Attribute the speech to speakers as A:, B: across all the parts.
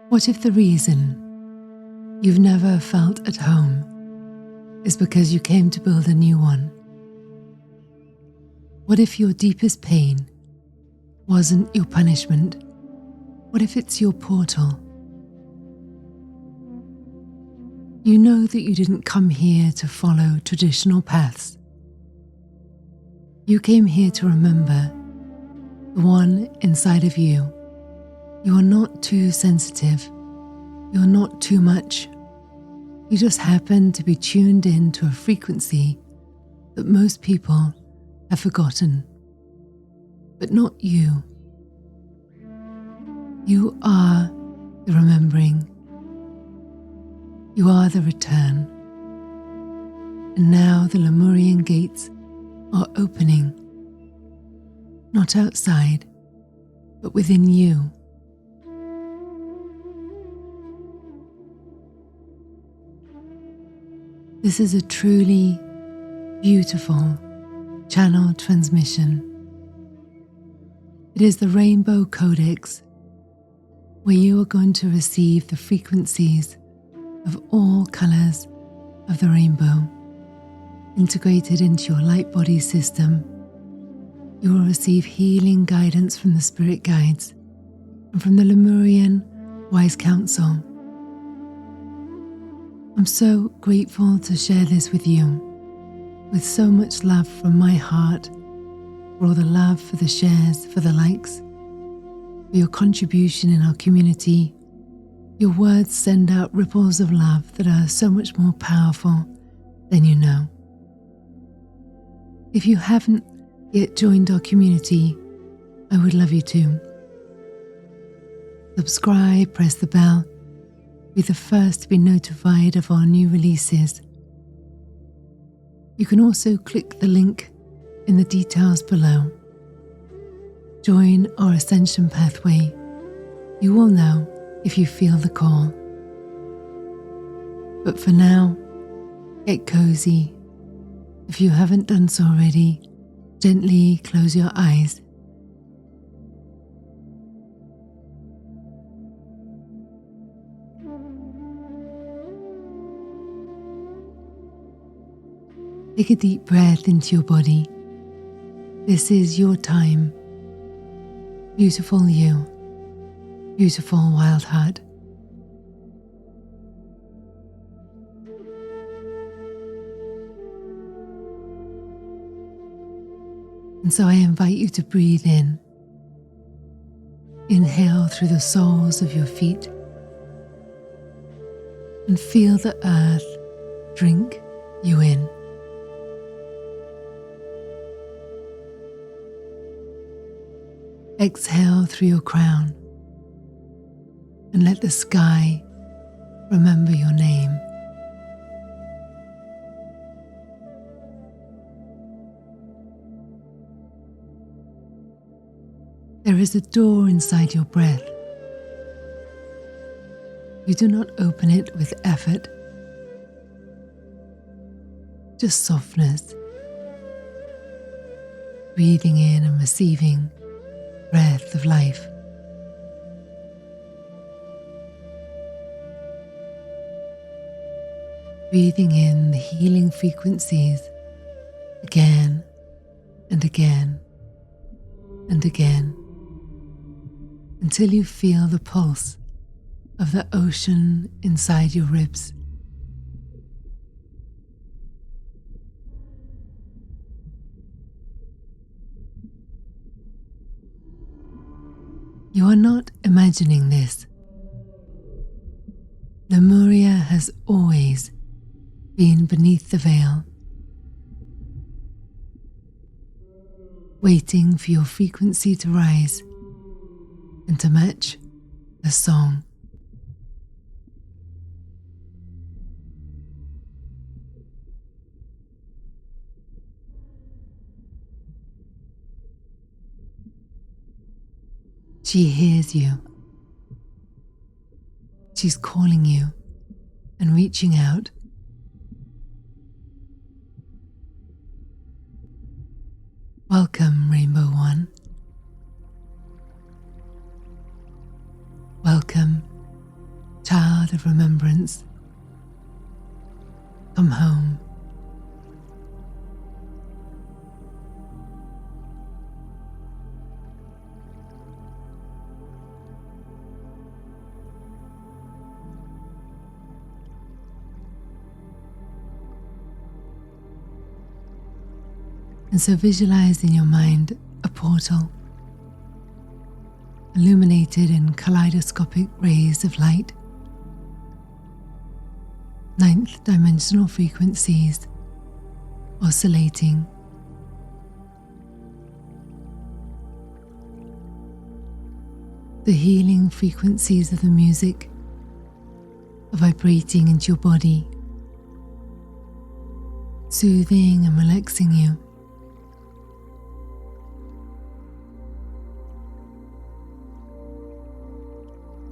A: What if the reason you've never felt at home is because you came to build a new one? What if your deepest pain wasn't your punishment? What if it's your portal? You know that you didn't come here to follow traditional paths. You came here to remember the one inside of you. You are not too sensitive. You are not too much. You just happen to be tuned in to a frequency that most people have forgotten. But not you. You are the remembering. You are the return. And now the Lemurian gates are opening. Not outside, but within you. This is a truly beautiful channel transmission. It is the Rainbow Codex, where you are going to receive the frequencies of all colours of the rainbow integrated into your light body system. You will receive healing guidance from the spirit guides and from the Lemurian Wise Council. I'm so grateful to share this with you, with so much love from my heart, for all the love, for the shares, for the likes, for your contribution in our community. Your words send out ripples of love that are so much more powerful than you know. If you haven't yet joined our community, I would love you to. Subscribe, press the bell, be the first to be notified of our new releases. You can also click the link in the details below. Join our Ascension Pathway. You will know if you feel the call. But for now, get cozy. If you haven't done so already, gently close your eyes. Take a deep breath into your body. This is your time. Beautiful you. Beautiful wild heart. And so I invite you to breathe in. Inhale through the soles of your feet and feel the earth drink you in. Exhale through your crown and let the sky remember your name. There is a door inside your breath. You do not open it with effort, just softness, breathing in and receiving breath of life. Breathing in the healing frequencies again and again and again until you feel the pulse of the ocean inside your ribs. You are not imagining this. Lemuria has always been beneath the veil, waiting for your frequency to rise and to match the song. She hears you. She's calling you and reaching out. Welcome, Rainbow One. Welcome Child of remembrance, come home. And so visualize in your mind a portal illuminated in kaleidoscopic rays of light, ninth dimensional frequencies oscillating. The healing frequencies of the music are vibrating into your body, soothing and relaxing you.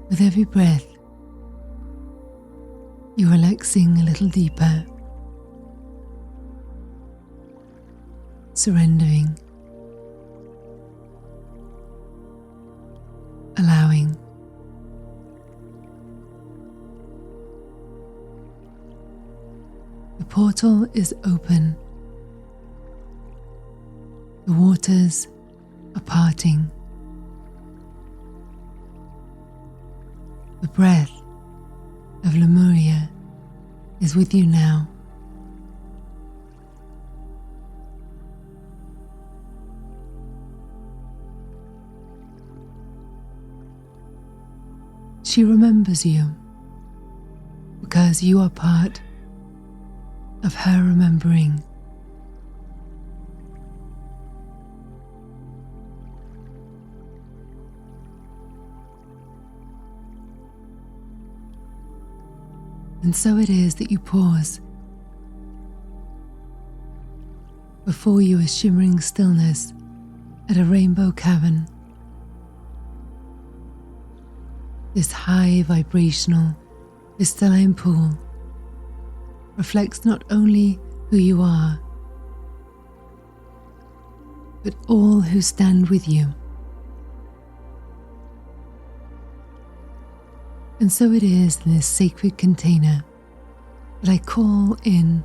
A: With every breath, you're relaxing a little deeper, surrendering, allowing. The portal is open. The waters are parting. The breath of Lemuria is with you now. She remembers you because you are part of her remembering. And so it is that you pause before you a shimmering stillness at a rainbow cavern. This high vibrational crystalline pool reflects not only who you are, but all who stand with you. And so it is in this sacred container that I call in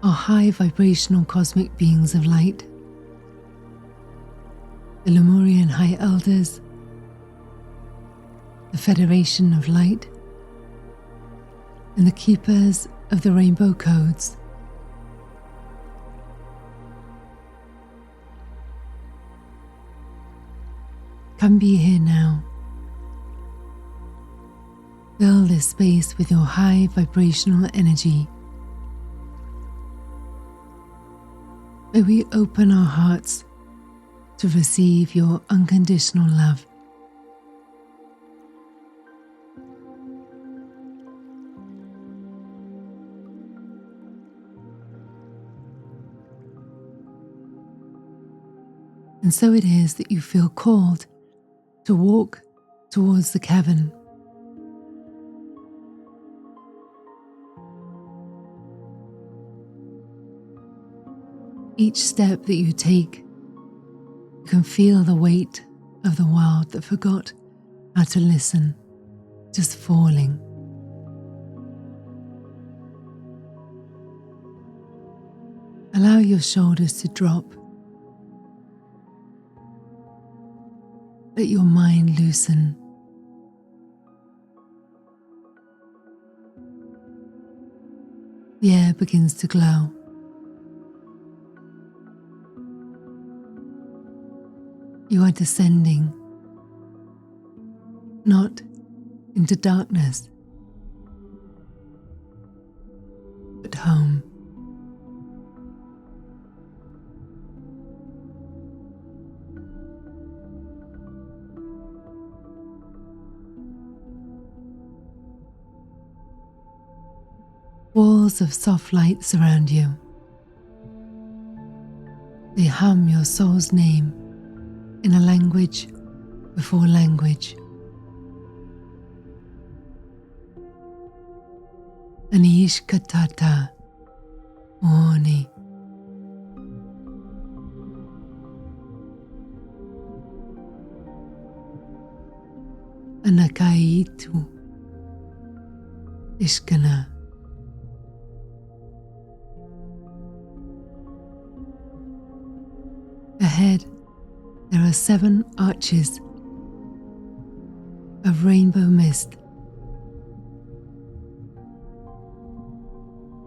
A: our high vibrational cosmic beings of light, the Lemurian High Elders, the Federation of Light, and the Keepers of the Rainbow Codes. Come be here now. Fill this space with your high vibrational energy. May we open our hearts to receive your unconditional love. And so it is that you feel called to walk towards the cavern. Each step that you take, you can feel the weight of the world that forgot how to listen, just falling. Allow your shoulders to drop. Let your mind loosen. The air begins to glow. You are descending, not into darkness, but home. Walls of soft light surround you. They hum your soul's name in a language before language. Anishkatata Oni. Anakaitu Ishkana. Ahead, there are 7 arches of rainbow mist.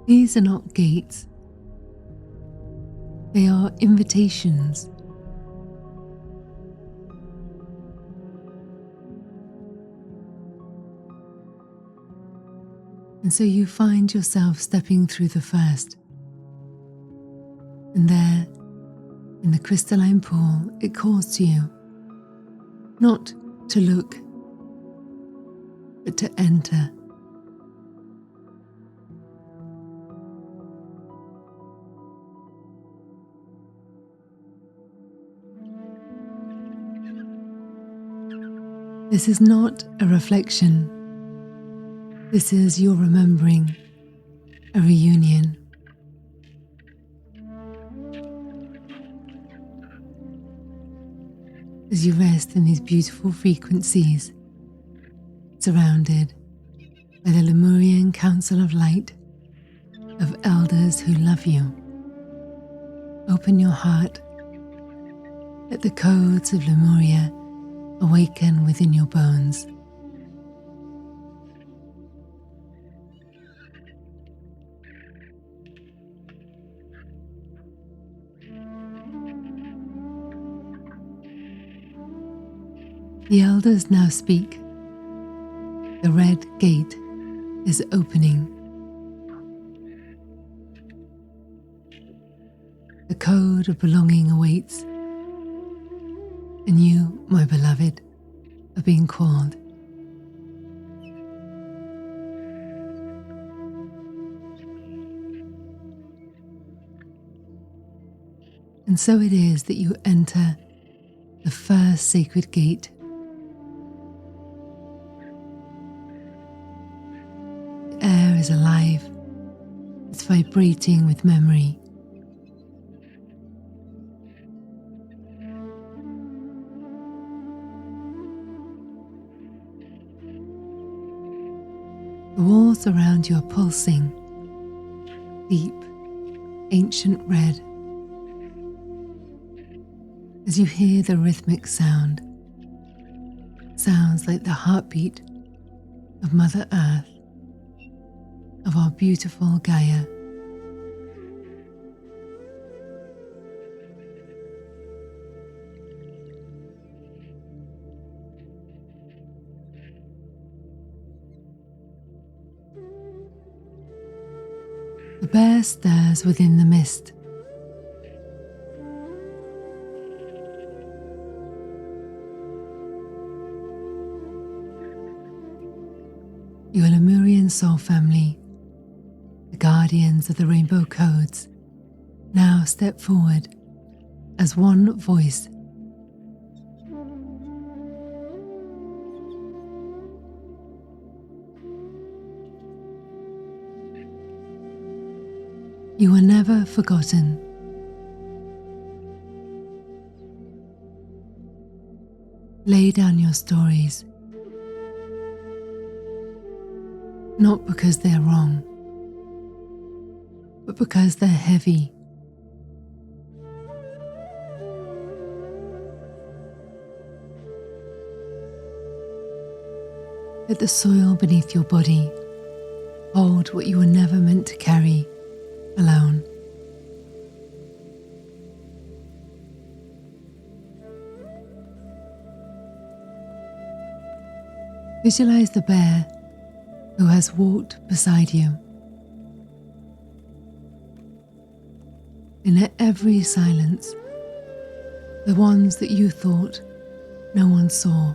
A: These are not gates, they are invitations. And so you find yourself stepping through the first. And there, in the crystalline pool, it calls to you, not to look, but to enter. This is not a reflection. This is your remembering a reunion. As you rest in these beautiful frequencies, surrounded by the Lemurian Council of Light, of elders who love you, open your heart. Let the codes of Lemuria awaken within your bones. The elders now speak. The red gate is opening. The code of belonging awaits, and you, my beloved, are being called. And so it is that you enter the first sacred gate. The air is alive, it's vibrating with memory. The walls around you are pulsing, deep, ancient red, as you hear the rhythmic sound. Sounds like the heartbeat of Mother Earth, of our beautiful Gaia. The bear stirs within the mist. Your Lemurian soul family, the guardians of the Rainbow Codes, now step forward as one voice. You are never forgotten. Lay down your stories, not because they're wrong, but because they're heavy. Let the soil beneath your body hold what you were never meant to carry alone. Visualize the bear who has walked beside you. In every silence, the ones that you thought no one saw.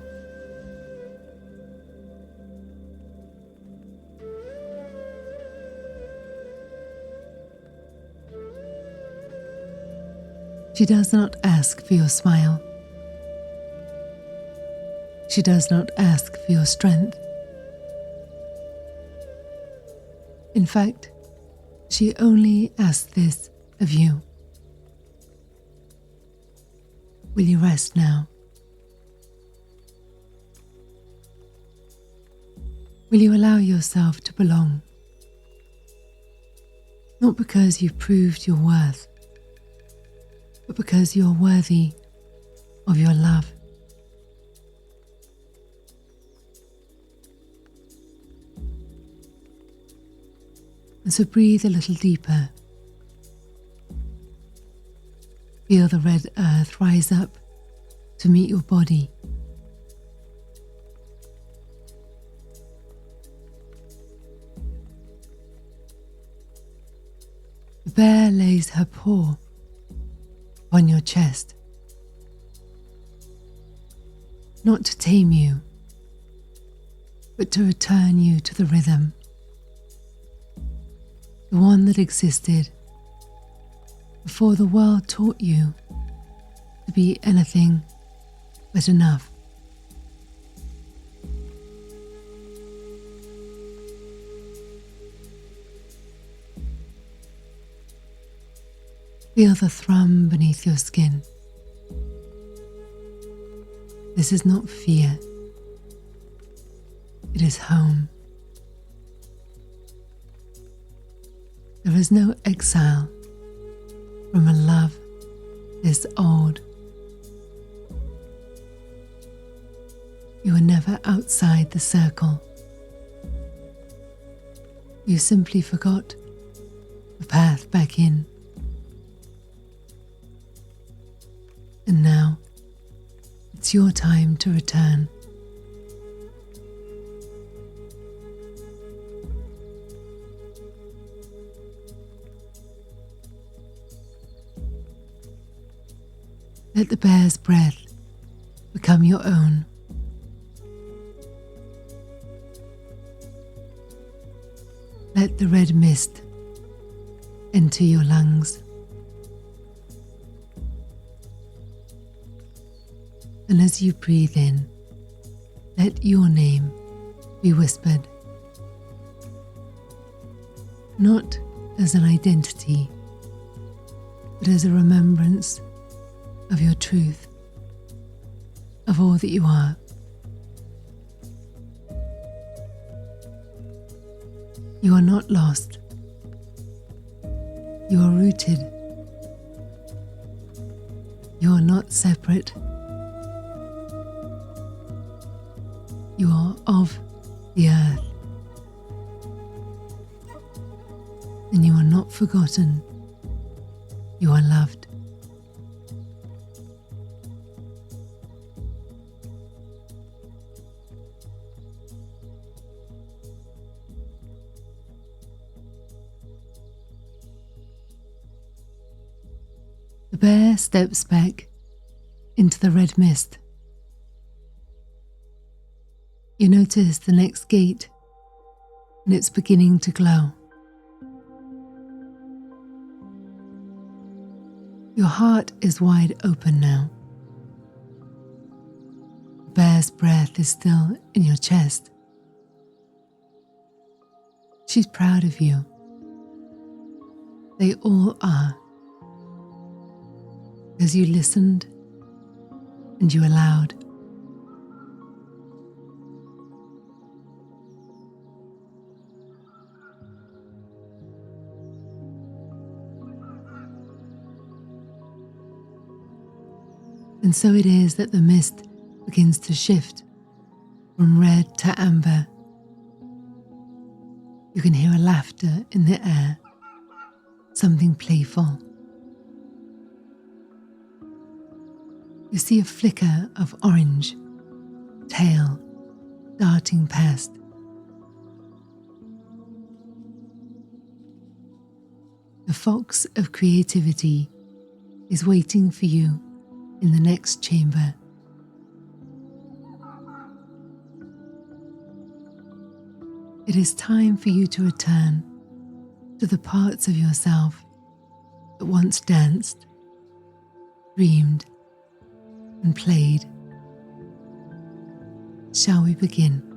A: She does not ask for your smile. She does not ask for your strength. In fact, she only asks this of you. Will you rest now? will you allow yourself to belong? Not because you've proved your worth, but because you are worthy of your love. And so breathe a little deeper. Feel the red earth rise up to meet your body. The bear lays her paw on your chest, not to tame you, but to return you to the rhythm, the one that existed before the world taught you to be anything but enough. Feel the thrum beneath your skin. This is not fear. It is home. There is no exile from a love this old. You are never outside the circle. You simply forgot the path back in. And now it's your time to return. Let the bear's breath become your own. Let the red mist enter your lungs. And as you breathe in, let your name be whispered. Not as an identity, but as a remembrance of your truth, of all that you are. You are not lost. You are rooted. You are not separate. You are of the earth. And you are not forgotten. You are loved. The bear steps back into the red mist. You notice the next gate, and it's beginning to glow. Your heart is wide open now. The bear's breath is still in your chest. She's proud of you. They all are. Because you listened and you allowed. And so it is that the mist begins to shift from red to amber. You can hear a laughter in the air, something playful. You see a flicker of orange, tail darting past. The fox of creativity is waiting for you in the next chamber. It is time for you to return to the parts of yourself that once danced, dreamed, and played. Shall we begin?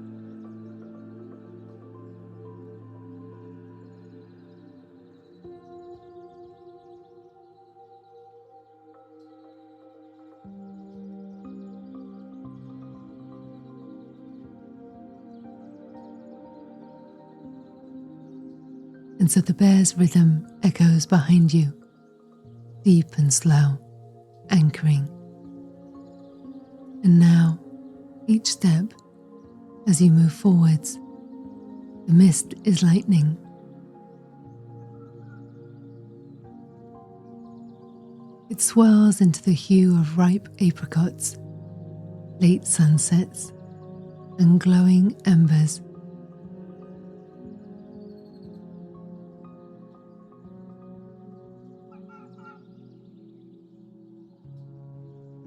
A: and so the bear's rhythm echoes behind you, deep and slow, anchoring. And now, each step, as you move forwards, the mist is lightening. It swirls into the hue of ripe apricots, late sunsets, and glowing embers.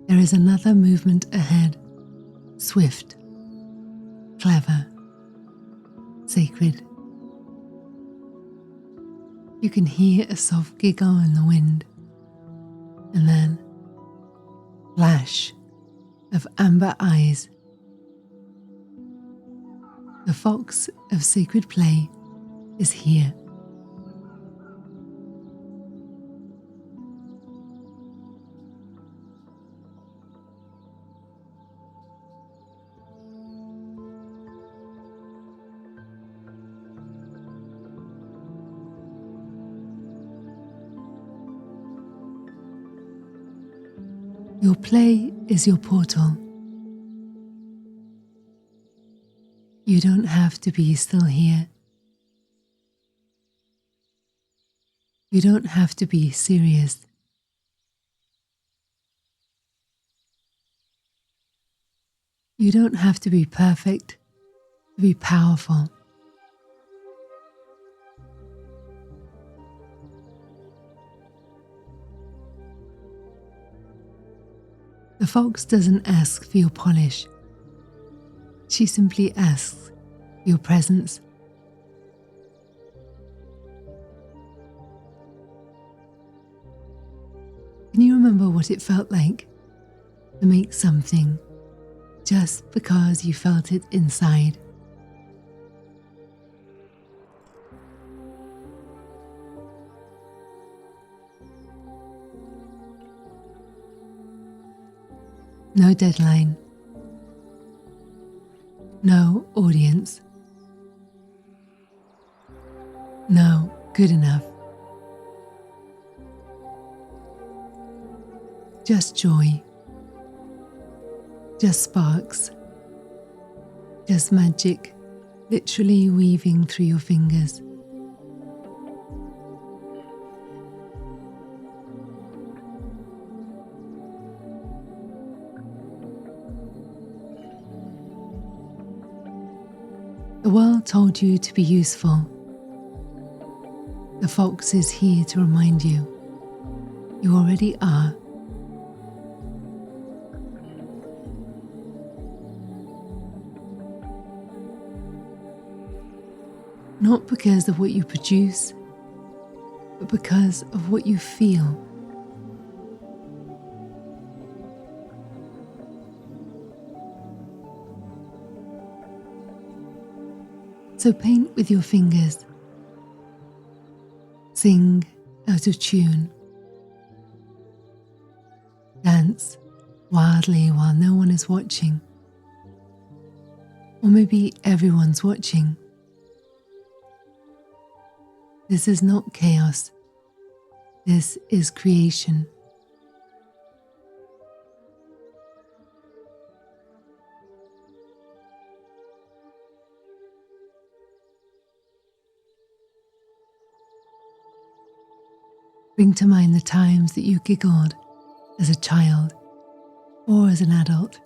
A: There is another movement ahead, swift, clever, sacred. You can hear a soft giggle in the wind, and then flash of amber eyes. The fox of sacred play is here. Your play is your portal. You don't have to be still here. You don't have to be serious. You don't have to be perfect to be powerful. The fox doesn't ask for your polish. She simply asks for your presence. Can you remember what it felt like to make something just because you felt it inside? No deadline. No audience. No good enough. Just joy. Just sparks. Just magic literally weaving through your fingers. The world told you to be useful. The fox is here to remind you. You already are. Not because of what you produce, but because of what you feel. So paint with your fingers. Sing out of tune. Dance wildly while no one is watching. Or maybe everyone's watching. This is not chaos. This is creation. Bring to mind the times that you giggled as a child or as an adult.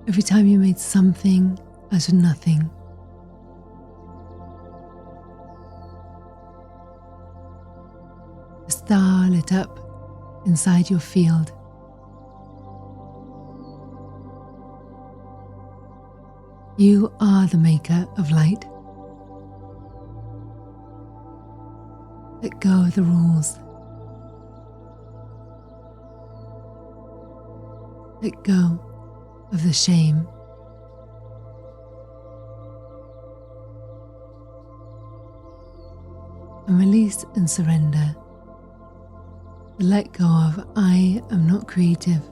A: Every time you made something out of nothing. A star lit up inside your field. You are the maker of light. Let go of the rules. Let go of the shame. And release and surrender. Let go of I am not creative.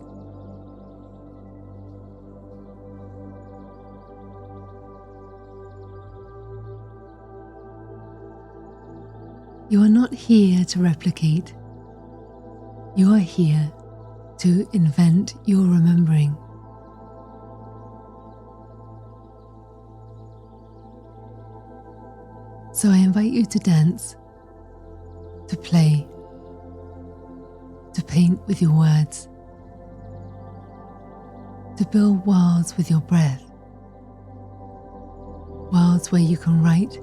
A: You are not here to replicate. You are here to invent your remembering. So I invite you to dance, to play, to paint with your words, to build worlds with your breath, worlds where you can write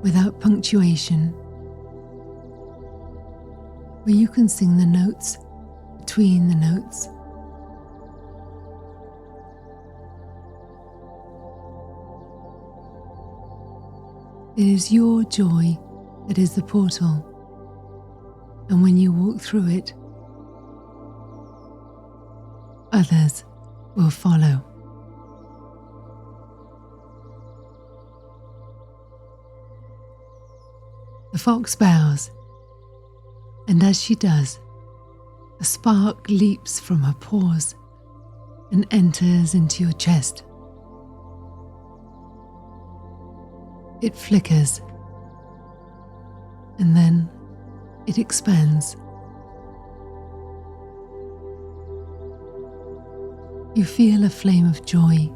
A: without punctuation, where you can sing the notes between the notes. It is your joy that is the portal, and when you walk through it, others will follow. The fox bows, and as she does, a spark leaps from her paws and enters into your chest. It flickers, and then it expands. You feel a flame of joy,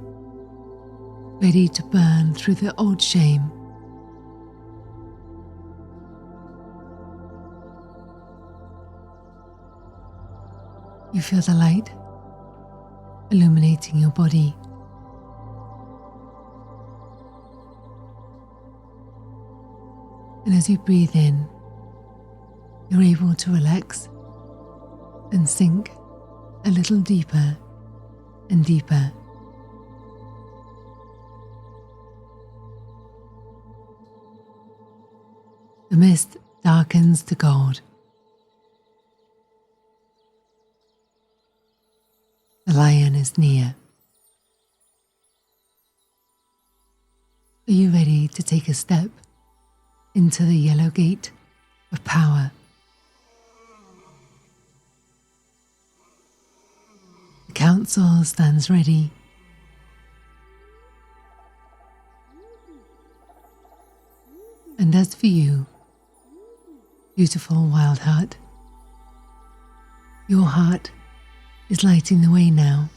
A: ready to burn through the old shame. You feel the light illuminating your body. And as you breathe in, you're able to relax and sink a little deeper and deeper. The mist darkens to gold. The lion is near. Are you ready to take a step into the yellow gate of power? The council stands ready. And as for you, beautiful wild heart, your heart is lighting the way now.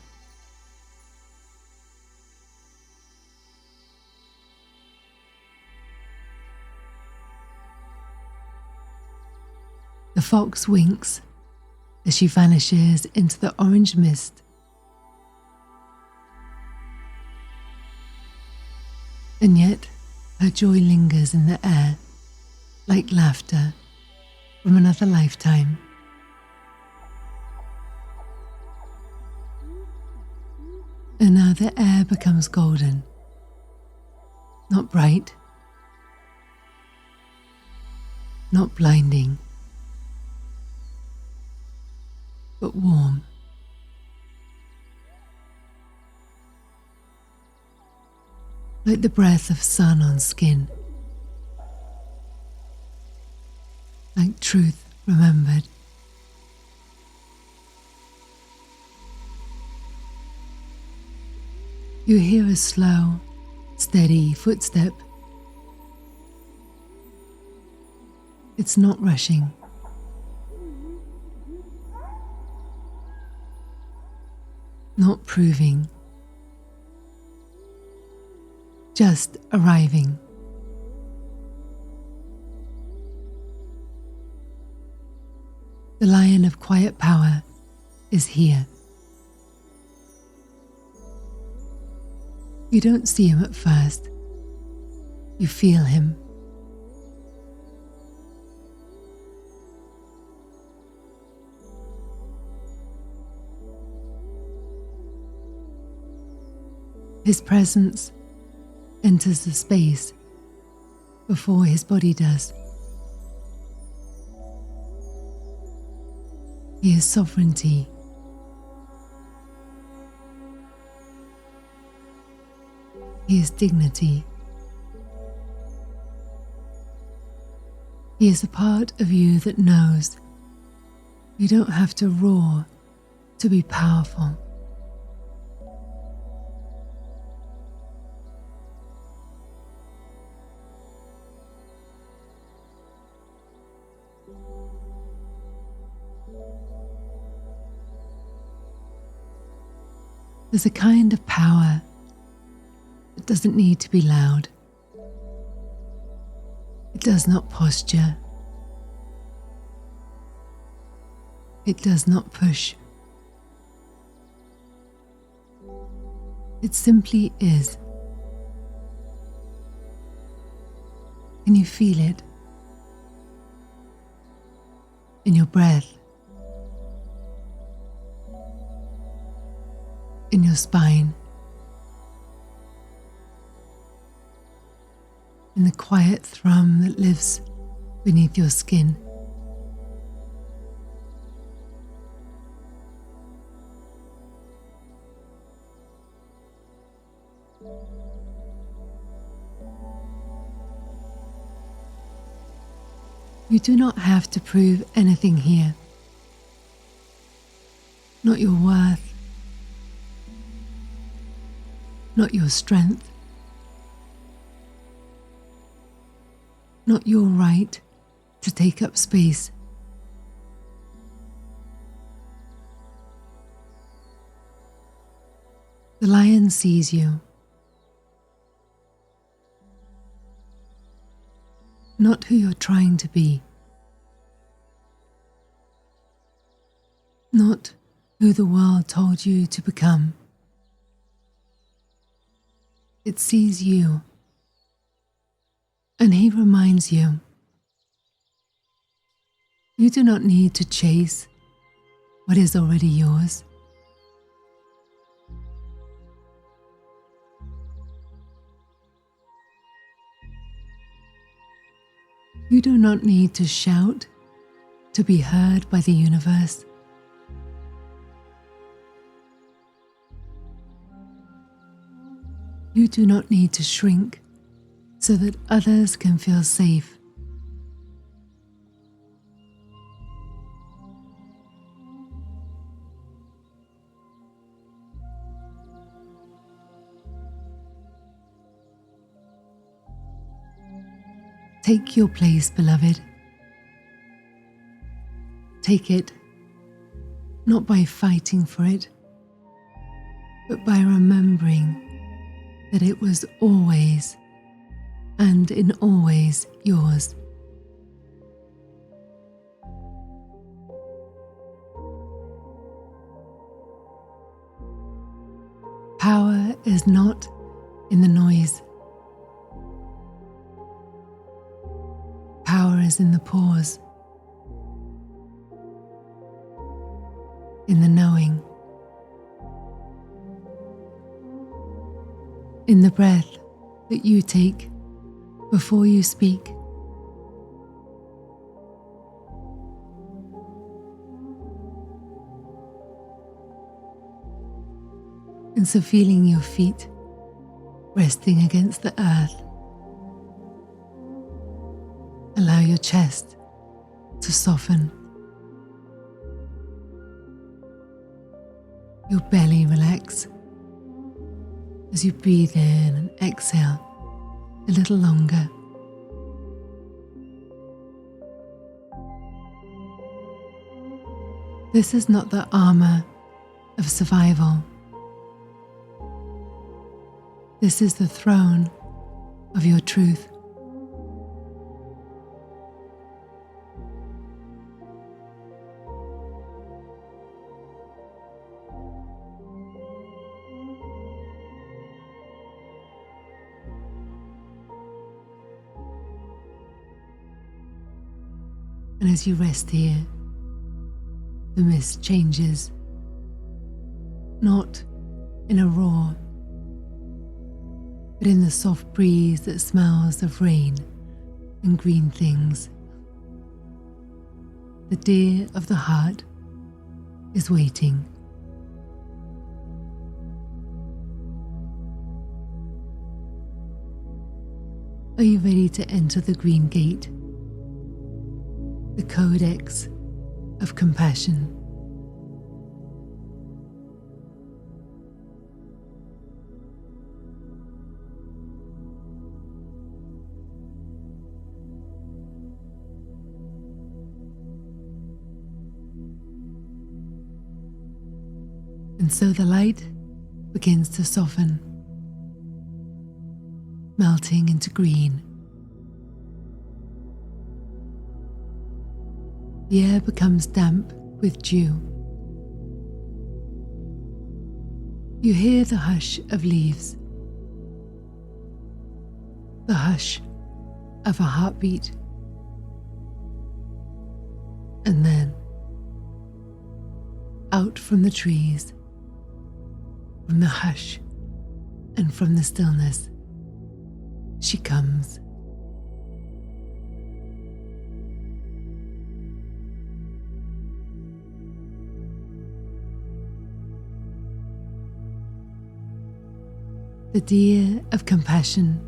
A: The fox winks as she vanishes into the orange mist. And yet her joy lingers in the air like laughter from another lifetime. And now the air becomes golden, not bright, not blinding, but warm. Like the breath of sun on skin, like truth remembered. You hear a slow, steady footstep. It's not rushing. Not proving. Just arriving. The lion of quiet power is here. You don't see him at first. You feel him. His presence enters the space before his body does. He is sovereignty. He is dignity. He is a part of you that knows you don't have to roar to be powerful. There's a kind of power that doesn't need to be loud. It does not posture. It does not push. It simply is. Can you feel it? In your breath, in your spine, in the quiet thrum that lives beneath your skin. You do not have to prove anything here. Not your worth, not your strength, not your right to take up space. The lion sees you, not who you're trying to be, not who the world told you to become. It sees you, and he reminds you, you do not need to chase what is already yours. You do not need to shout to be heard by the universe. You do not need to shrink so that others can feel safe. Take your place, beloved. Take it, not by fighting for it, but by remembering that it was always and in always yours. Power is not in the noise. Power is in the pause, in the knowing, in the breath that you take before you speak. And so feeling your feet resting against the earth, allow your chest to soften, your belly relax as you breathe in and exhale a little longer. This is not the armor of survival. This is the throne of your truth. And as you rest here, the mist changes, not in a roar, but in the soft breeze that smells of rain and green things. The deer of the heart is waiting. Are you ready to enter the green gate? The Codex of compassion. And so the light begins to soften, melting into green. The air becomes damp with dew. You hear the hush of leaves, the hush of a heartbeat, and then, out from the trees, from the hush and from the stillness, she comes. The deer of compassion.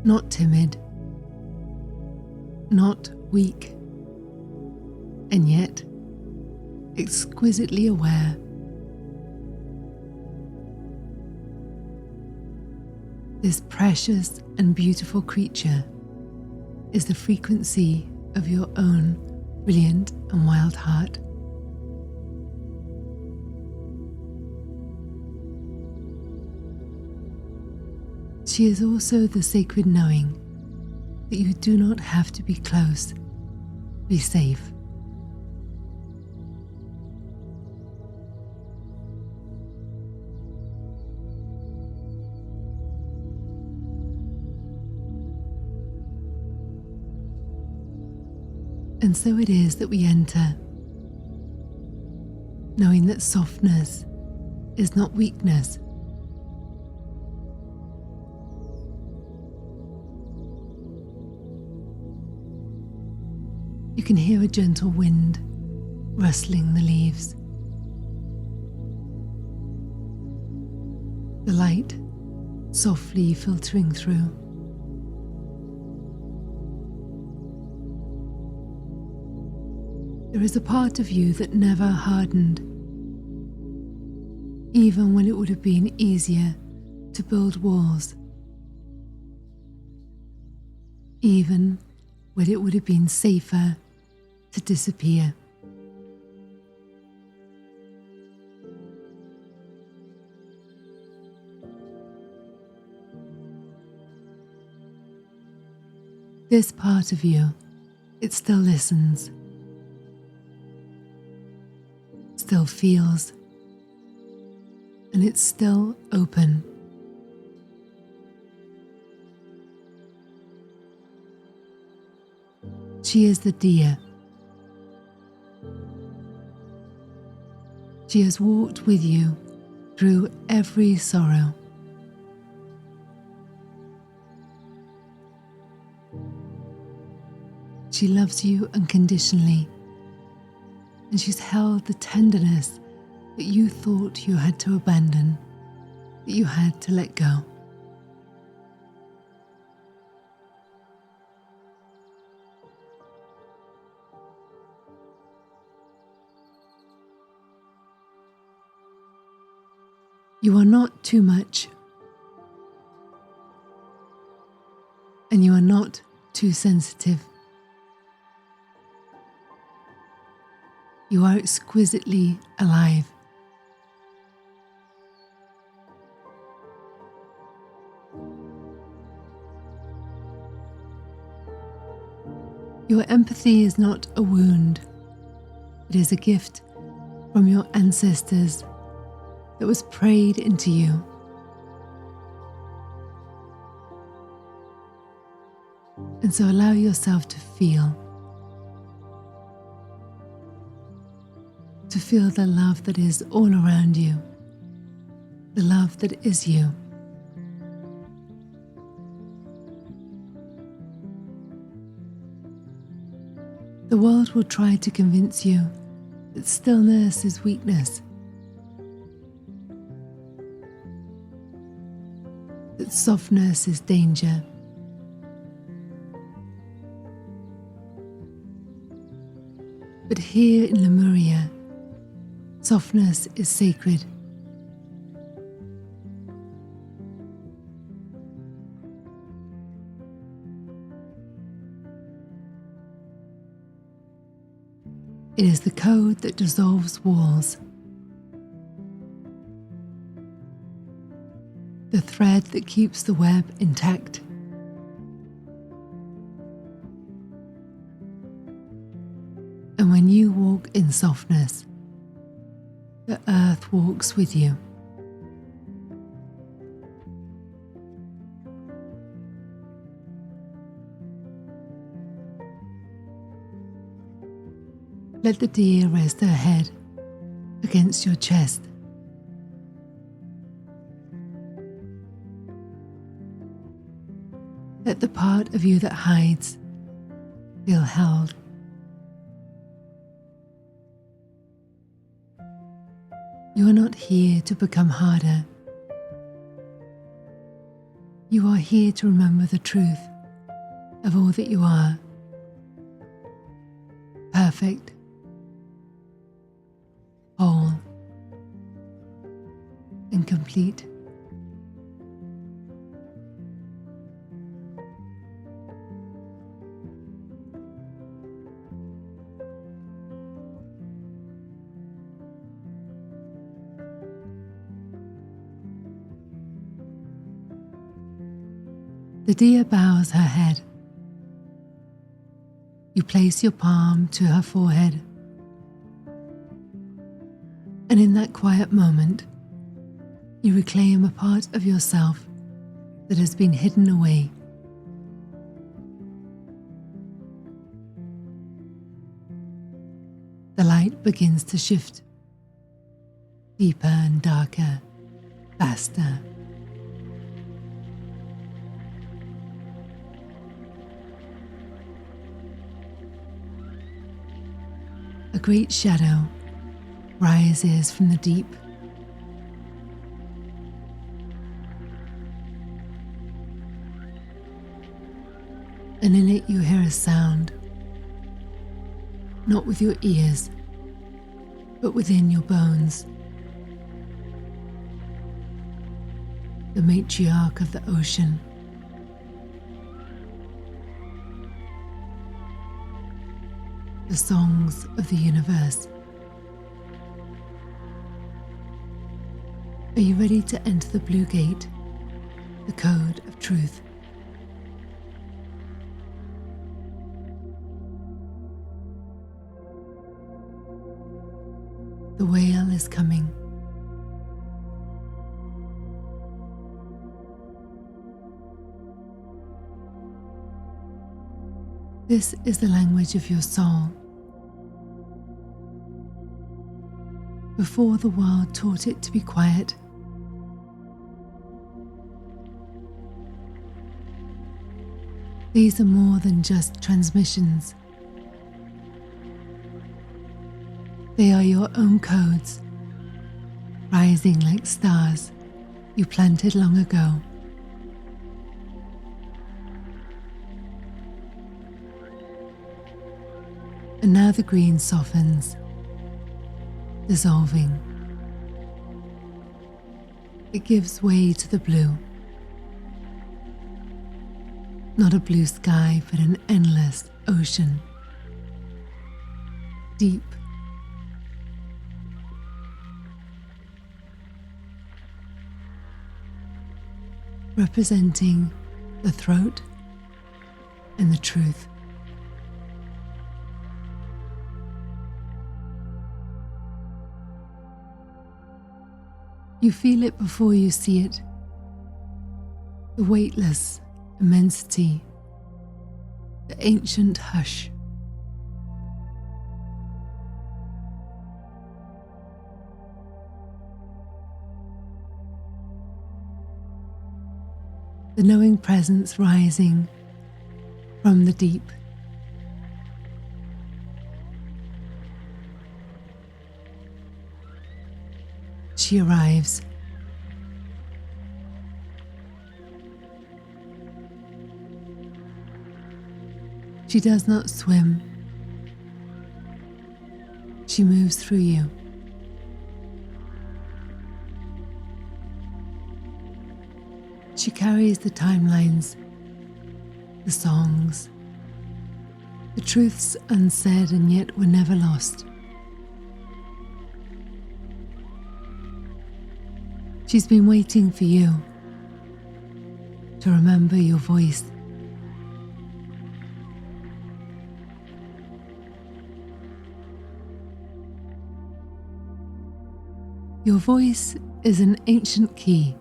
A: Not timid, not weak, and yet exquisitely aware. This precious and beautiful creature is the frequency of your own brilliant and wild heart. She is also the sacred knowing that you do not have to be close, be safe. And so it is that we enter, knowing that softness is not weakness. You can hear a gentle wind rustling the leaves. The light softly filtering through. There is a part of you that never hardened, even when it would have been easier to build walls, even when it would have been safer to disappear. This part of you, it still listens, still feels, and it's still open. She is the deer. She has walked with you through every sorrow. She loves you unconditionally, and she's held the tenderness that you thought you had to abandon, that you had to let go. You are not too much, and you are not too sensitive. You are exquisitely alive. Your empathy is not a wound. It is a gift from your ancestors that was prayed into you. And so allow yourself to feel the love that is all around you, the love that is you. The world will try to convince you that stillness is weakness, that softness is danger. But here in Lemuria, softness is sacred. It is the code that dissolves walls, the thread that keeps the web intact. And when you walk in softness, the earth walks with you. Let the deer rest her head against your chest. Let the part of you that hides feel held. You are not here to become harder. You are here to remember the truth of all that you are. Perfect, whole, and complete. The deer bows her head. You place your palm to her forehead. And in that quiet moment, you reclaim a part of yourself that has been hidden away. The light begins to shift, deeper and darker, faster. A great shadow rises from the deep. And in it you hear a sound, not with your ears, but within your bones. The matriarch of the ocean. The songs of the universe. Are you ready to enter the blue gate, the code of truth? The whale is coming. This is the language of your soul. Before the world taught it to be quiet, these are more than just transmissions. They are your own codes, rising like stars you planted long ago. And now the green softens, dissolving. It gives way to the blue. Not a blue sky, but an endless ocean. Deep. Representing the throat and the truth. You feel it before you see it. The weightless immensity, the ancient hush. The knowing presence rising from the deep. She arrives. She does not swim. She moves through you. She carries the timelines, the songs, the truths unsaid and yet were never lost. She's been waiting for you to remember your voice. Your voice is an ancient key.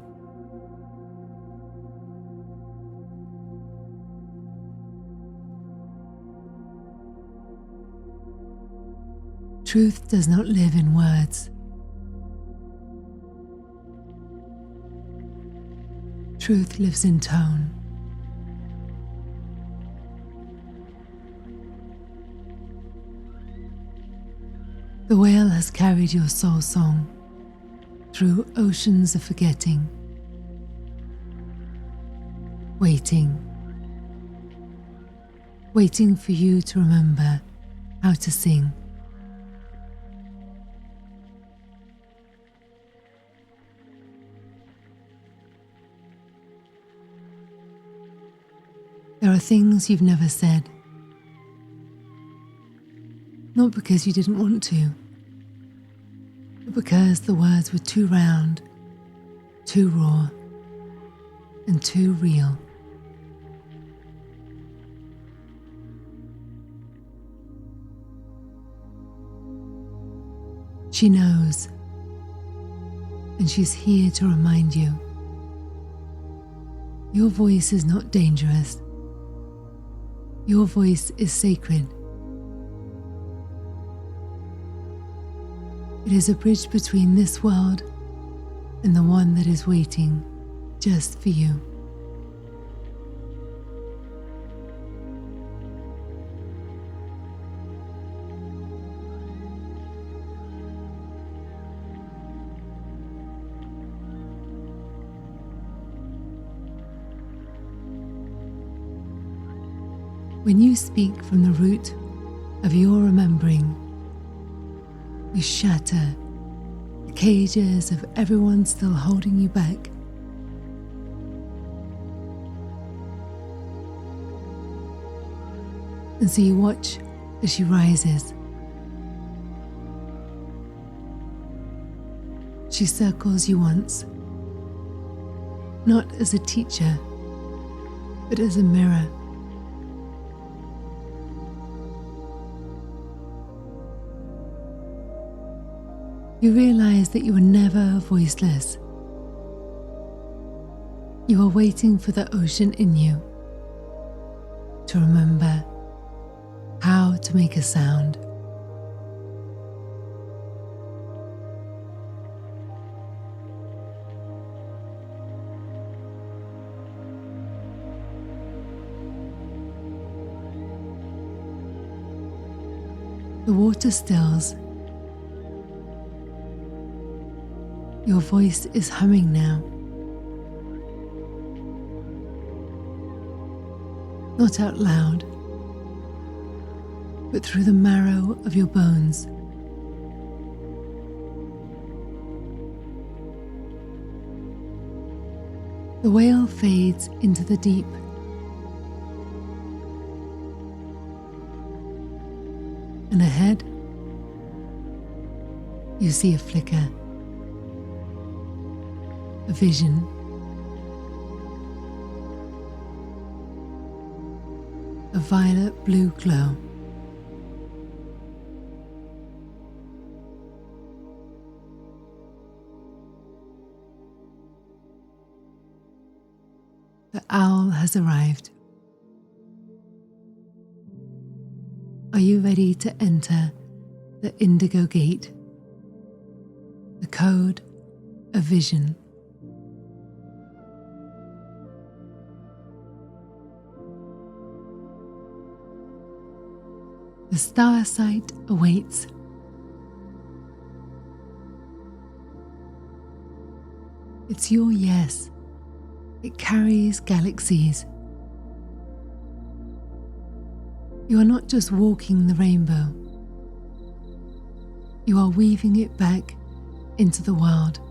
A: Truth does not live in words. Truth lives in tone. The whale has carried your soul song through oceans of forgetting, waiting for you to remember how to sing. There are things you've never said, not because you didn't want to, but because the words were too round, too raw, and too real. She knows, and she's here to remind you. Your voice is not dangerous. Your voice is sacred. It is a bridge between this world and the one that is waiting just for you. When you speak from the root of your remembering, you shatter the cages of everyone still holding you back. And so you watch as she rises. She circles you once, not as a teacher, but as a mirror. You realize that you were never voiceless. You are waiting for the ocean in you to remember how to make a sound. The water stills. Your voice is humming now. Not out loud, but through the marrow of your bones. The whale fades into the deep. And ahead, you see a flicker. A vision. A violet blue glow. The owl has arrived. Are you ready to enter the indigo gate? The code of vision. The star sight awaits. It's your yes. It carries galaxies. You are not just walking the rainbow. You are weaving it back into the world.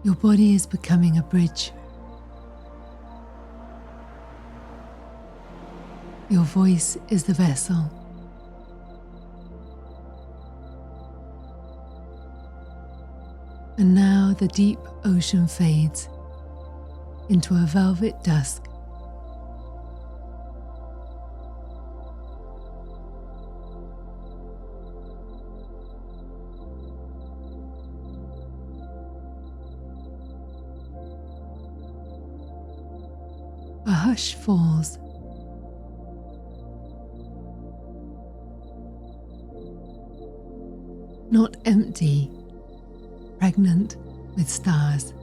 A: Your body is becoming a bridge. Your voice is the vessel. And now the deep ocean fades into a velvet dusk. A hush falls. Not empty, pregnant with stars.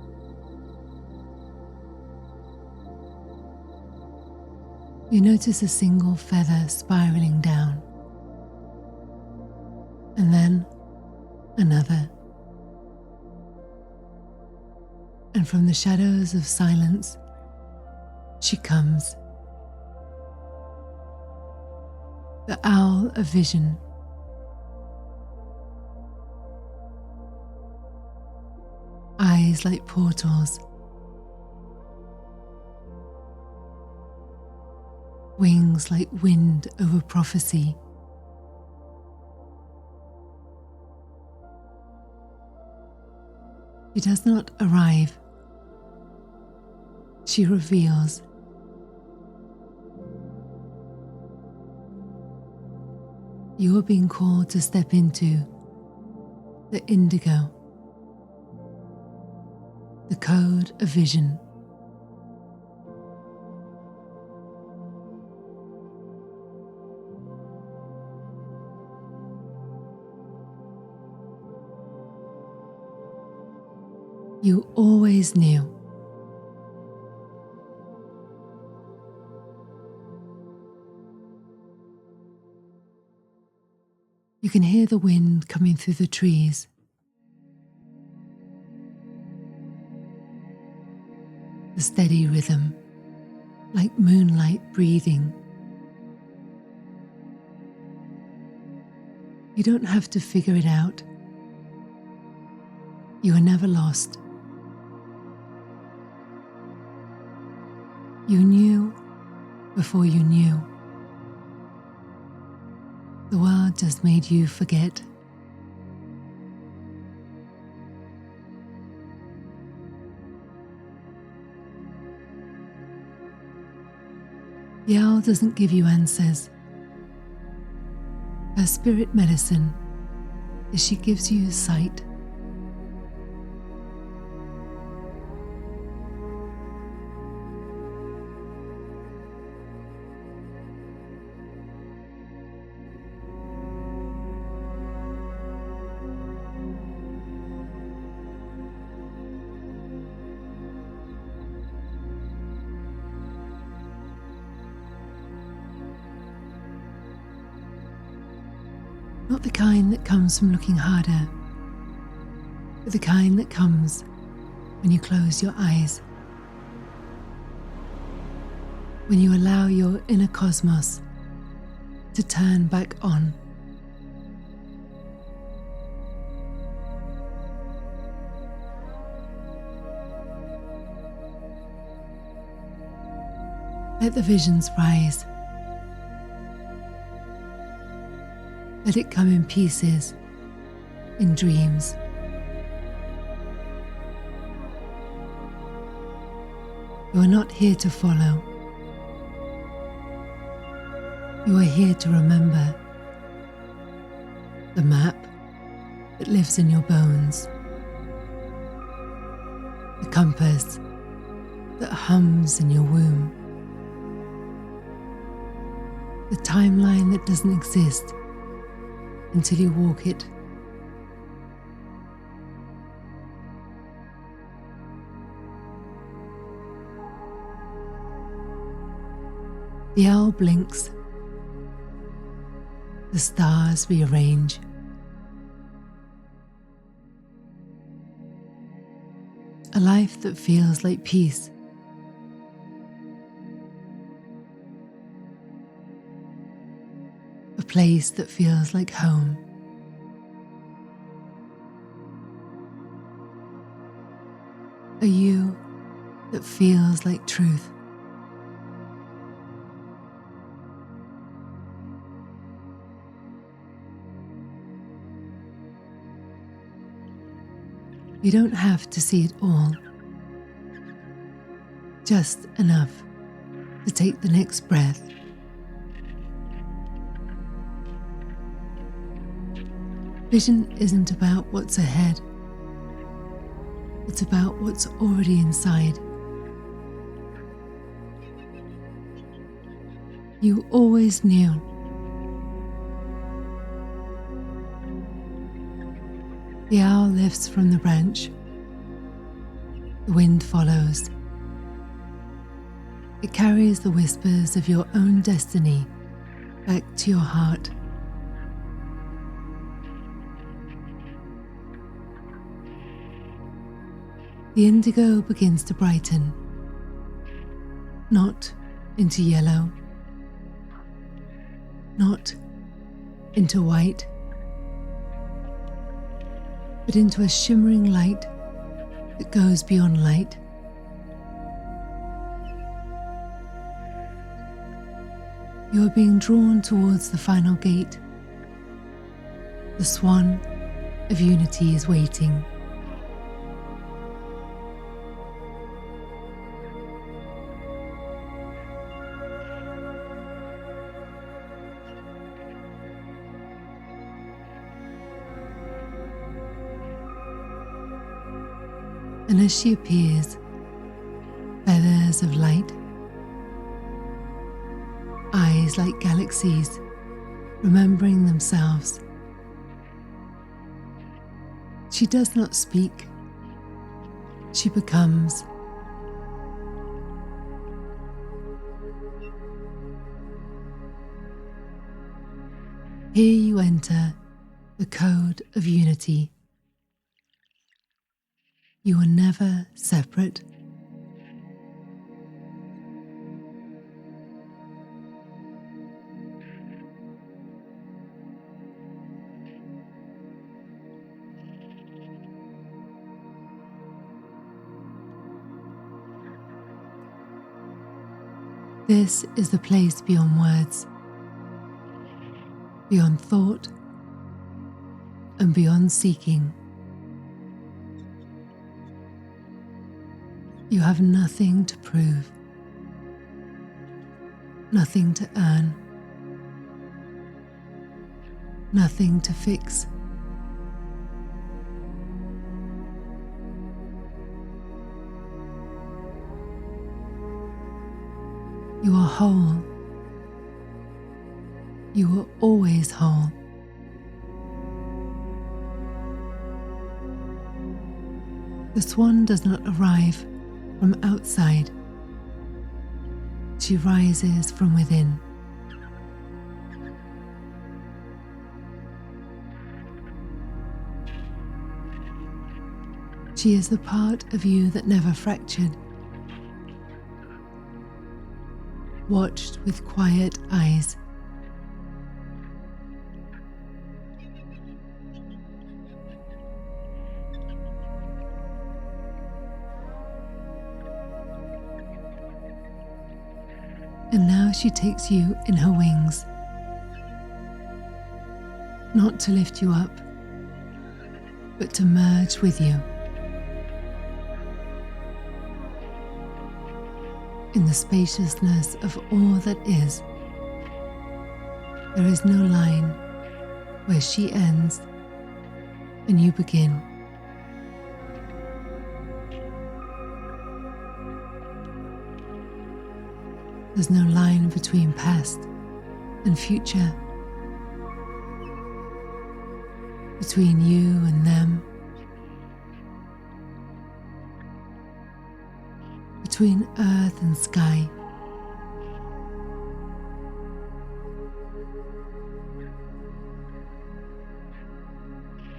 A: You notice a single feather spiraling down, and then another. And from the shadows of silence, she comes. The owl of vision. Eyes like portals. Wings like wind over prophecy. She does not arrive. She reveals. You are being called to step into the indigo, the code of vision. You always knew. You can hear the wind coming through the trees. The steady rhythm, like moonlight breathing. You don't have to figure it out. You are never lost. You knew before you knew. The world just made you forget. The owl doesn't give you answers. Her spirit medicine is she gives you sight. Not the kind that comes from looking harder, but the kind that comes when you close your eyes. When you allow your inner cosmos to turn back on. Let the visions rise. Let it come in pieces, in dreams. You are not here to follow. You are here to remember the map that lives in your bones, the compass that hums in your womb, the timeline that doesn't exist until you walk it. The owl blinks. The stars rearrange. A life that feels like peace. A place that feels like home. A you that feels like truth. You don't have to see it all, just enough to take the next breath. Vision isn't about what's ahead, it's about what's already inside. You always knew. The owl lifts from the branch. The wind follows. It carries the whispers of your own destiny back to your heart. The indigo begins to brighten, not into yellow, not into white, but into a shimmering light that goes beyond light. You are being drawn towards the final gate. The Swan of Unity is waiting. And as she appears, feathers of light, eyes like galaxies, remembering themselves. She does not speak, she becomes. Here you enter the Code of Unity. You are never separate. This is the place beyond words, beyond thought, and beyond seeking. You have nothing to prove, nothing to earn, nothing to fix. You are whole. You are always whole. The swan does not arrive from outside. She rises from within. She is the part of you that never fractured, watched with quiet eyes. And now she takes you in her wings, not to lift you up, but to merge with you. In the spaciousness of all that is, there is no line where she ends and you begin. There's no line between past and future, between you and them, between earth and sky.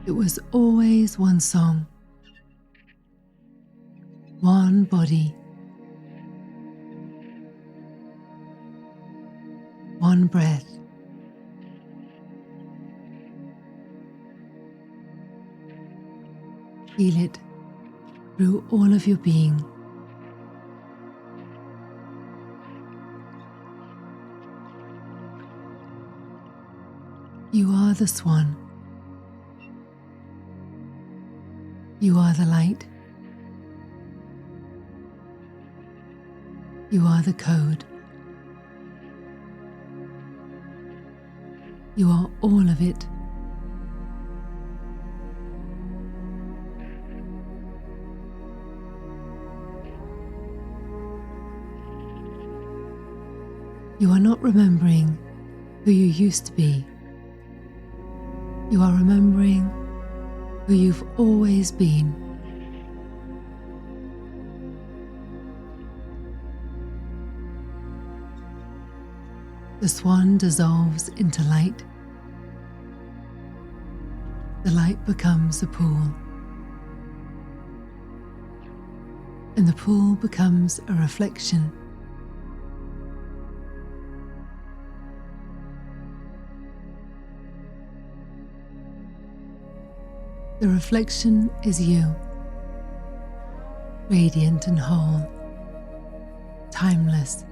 A: It was always one song, one body, one breath. Feel it through all of your being. You are the swan. You are the light. You are the code. You are all of it. You are not remembering who you used to be. You are remembering who you've always been. The swan dissolves into light. The light becomes a pool. And the pool becomes a reflection. The reflection is you, radiant and whole, timeless.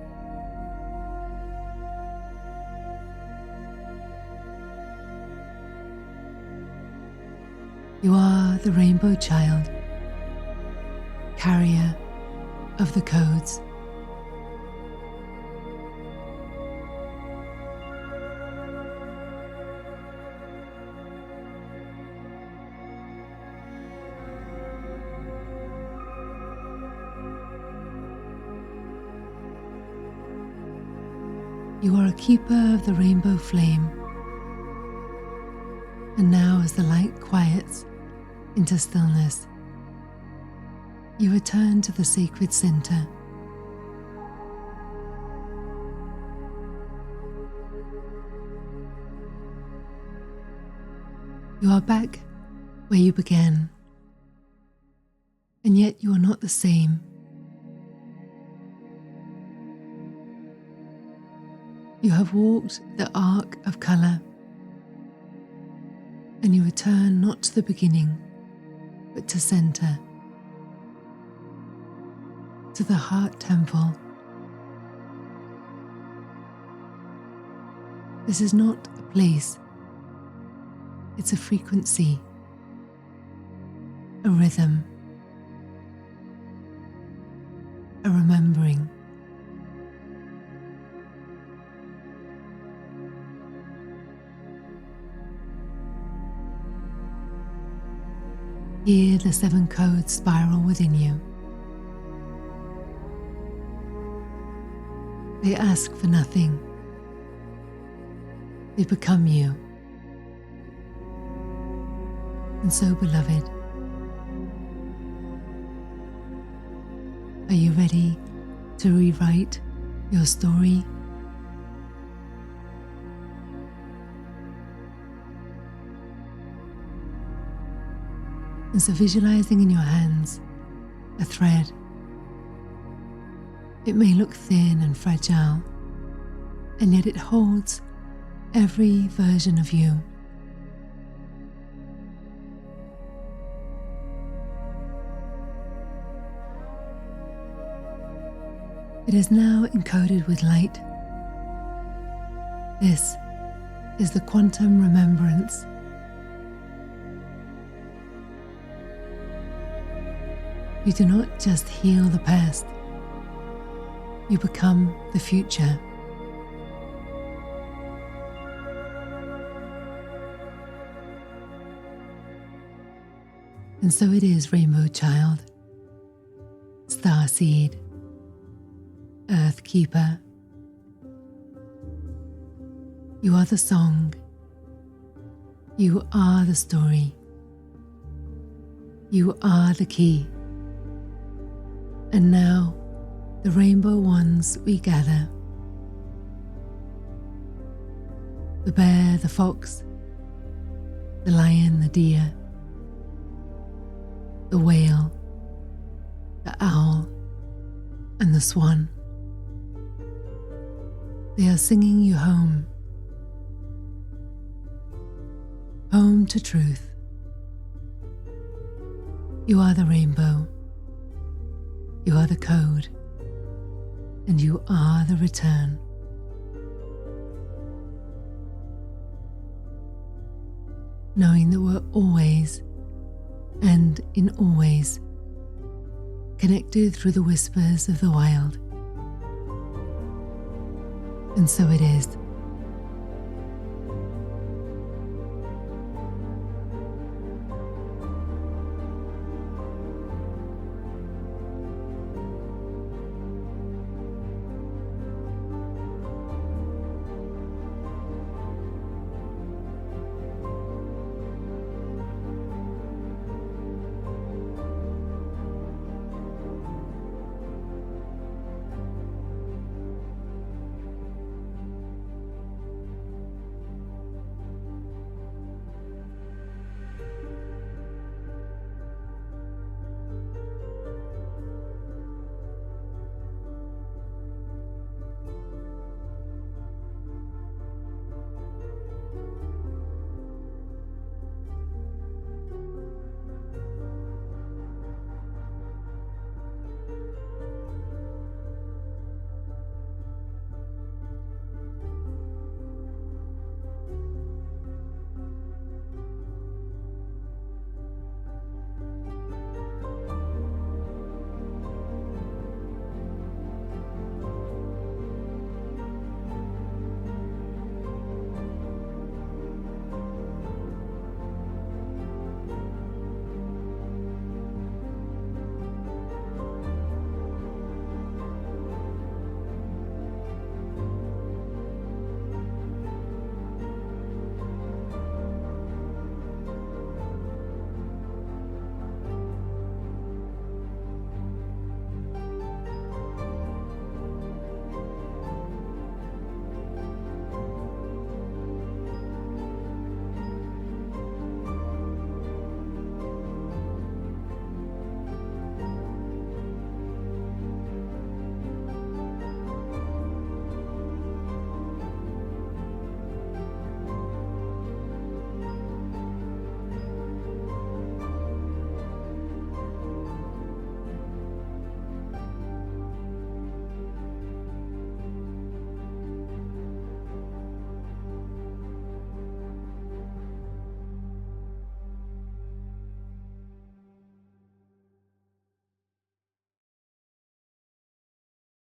A: You are the rainbow child, carrier of the codes. You are a keeper of the rainbow flame. And now, as the light quiets into stillness, you return to the sacred center. You are back where you began, and yet you are not the same. You have walked the arc of color, and you return not to the beginning, but to center, to the heart temple. This is not a place, it's a frequency, a rhythm, a remembering. Hear the 7 codes spiral within you. They ask for nothing. They become you. And so, beloved, are you ready to rewrite your story? And so, visualizing in your hands a thread. It may look thin and fragile, and yet it holds every version of you. It is now encoded with light. This is the quantum remembrance. You do not just heal the past, you become the future. And so it is, Rainbow Child, Starseed, Earth Keeper. You are the song. You are the story. You are the key. And now, the rainbow ones we gather. The bear, the fox, the lion, the deer, the whale, the owl, and the swan. They are singing you home. Home to truth. You are the rainbow. You are the code, and you are the return. Knowing that we're always and in always, connected through the whispers of the wild. And so it is.